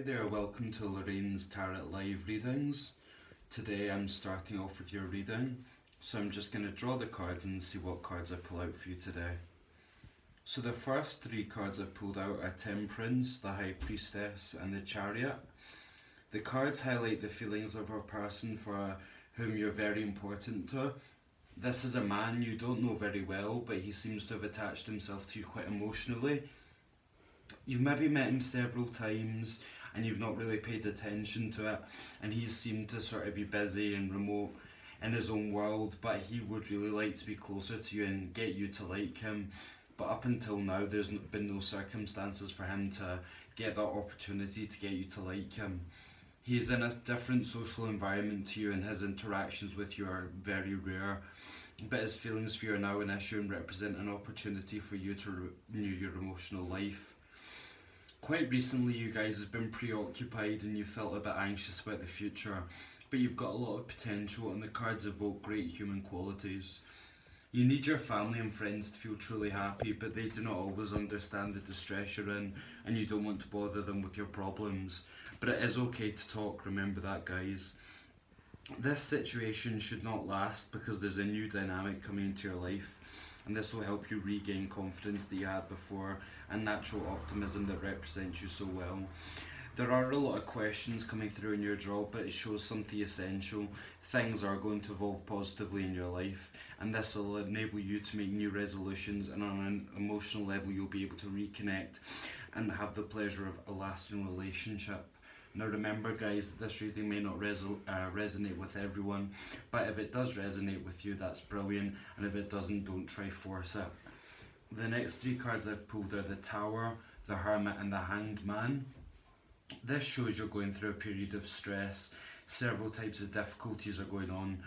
there, welcome to Lorraine's Tarot Live readings. Today I'm starting off with your reading, so I'm just going to draw the cards and see what cards I pull out for you today. So the first three cards I've pulled out are Temperance, the High Priestess and the Chariot. The cards highlight the feelings of a person for whom you're very important to. This is a man you don't know very well, but he seems to have attached himself to you quite emotionally. You've maybe met him several times and you've not really paid attention to it, and he's seemed to sort of be busy and remote in his own world, but he would really like to be closer to you and get you to like him. But up until now there's been no circumstances for him to get that opportunity to get you to like him. He's in a different social environment to you and his interactions with you are very rare, but his feelings for you are now an issue and represent an opportunity for you to renew your emotional life. Quite recently you guys have been preoccupied and you felt a bit anxious about the future, but you've got a lot of potential and the cards evoke great human qualities. You need your family and friends to feel truly happy, but they do not always understand the distress you're in and you don't want to bother them with your problems. But it is okay to talk, remember that guys. This situation should not last because there's a new dynamic coming into your life, and this will help you regain confidence that you had before and natural optimism that represents you so well. There are a lot of questions coming through in your draw, but it shows something essential. Things are going to evolve positively in your life, and this will enable you to make new resolutions, and on an emotional level you'll be able to reconnect and have the pleasure of a lasting relationship. Now remember guys, this reading may not resonate with everyone, but if it does resonate with you, that's brilliant, and if it doesn't, don't try force it. The next three cards I've pulled are the Tower, the Hermit and the Hanged Man. This shows you're going through a period of stress. Several types of difficulties are going on.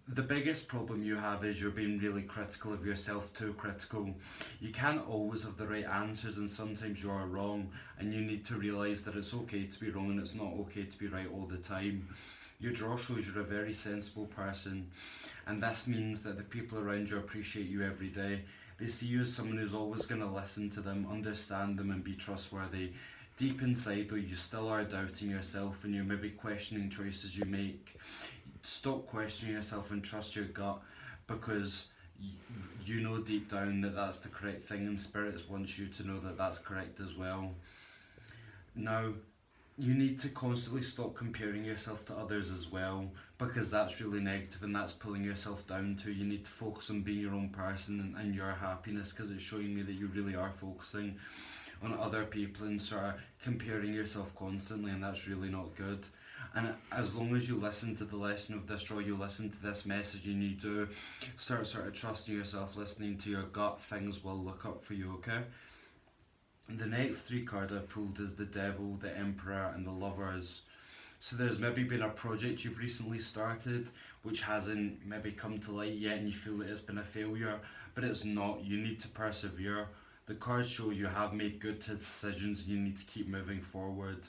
The biggest problem you have is you're being really critical of yourself, too critical. You can't always have the right answers and sometimes you are wrong, and you need to realise that it's okay to be wrong and it's not okay to be right all the time. Your draw shows you're a very sensible person, and this means that the people around you appreciate you every day. They see you as someone who's always going to listen to them, understand them and be trustworthy. Deep inside though, you still are doubting yourself and you're maybe questioning choices you make. Stop questioning yourself and trust your gut, because you know deep down that that's the correct thing, and Spirit wants you to know that that's correct as well. Now, you need to constantly stop comparing yourself to others as well, because that's really negative and that's pulling yourself down too. You need to focus on being your own person and your happiness, because it's showing me that you really are focusing on other people and sort of comparing yourself constantly, and that's really not good. And as long as you listen to the lesson of this draw, you listen to this message and you do start sort of trusting yourself, listening to your gut, things will look up for you, okay? The next three cards I've pulled is the Devil, the Emperor and the Lovers. So there's maybe been a project you've recently started which hasn't maybe come to light yet and you feel that it's been a failure, but it's not. You need to persevere. The cards show you have made good decisions and you need to keep moving forward.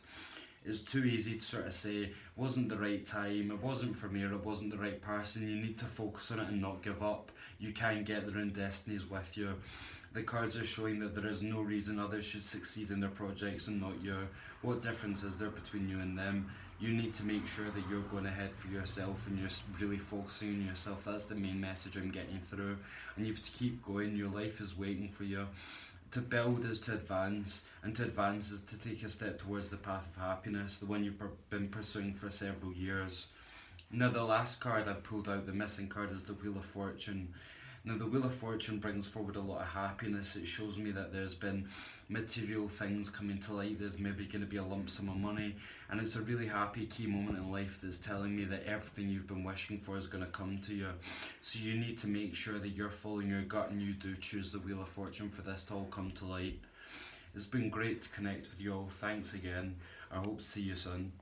It's too easy to sort of say, it wasn't the right time, it wasn't for me, or it wasn't the right person. You need to focus on it and not give up. You can get there and destiny's with you. The cards are showing that there is no reason others should succeed in their projects and not you. What difference is there between you and them? You need to make sure that you're going ahead for yourself and you're really focusing on yourself. That's the main message I'm getting through. And you have to keep going. Your life is waiting for you. To build is to advance, and to advance is to take a step towards the path of happiness, the one you've been pursuing for several years. Now the last card I've pulled out, the missing card, is the Wheel of Fortune. Now the Wheel of Fortune brings forward a lot of happiness. It shows me that there's been material things coming to light. There's maybe going to be a lump sum of money, and it's a really happy key moment in life that's telling me that everything you've been wishing for is going to come to you. So you need to make sure that you're following your gut and you do choose the Wheel of Fortune for this to all come to light. It's been great to connect with you all. Thanks again. I hope to see you soon.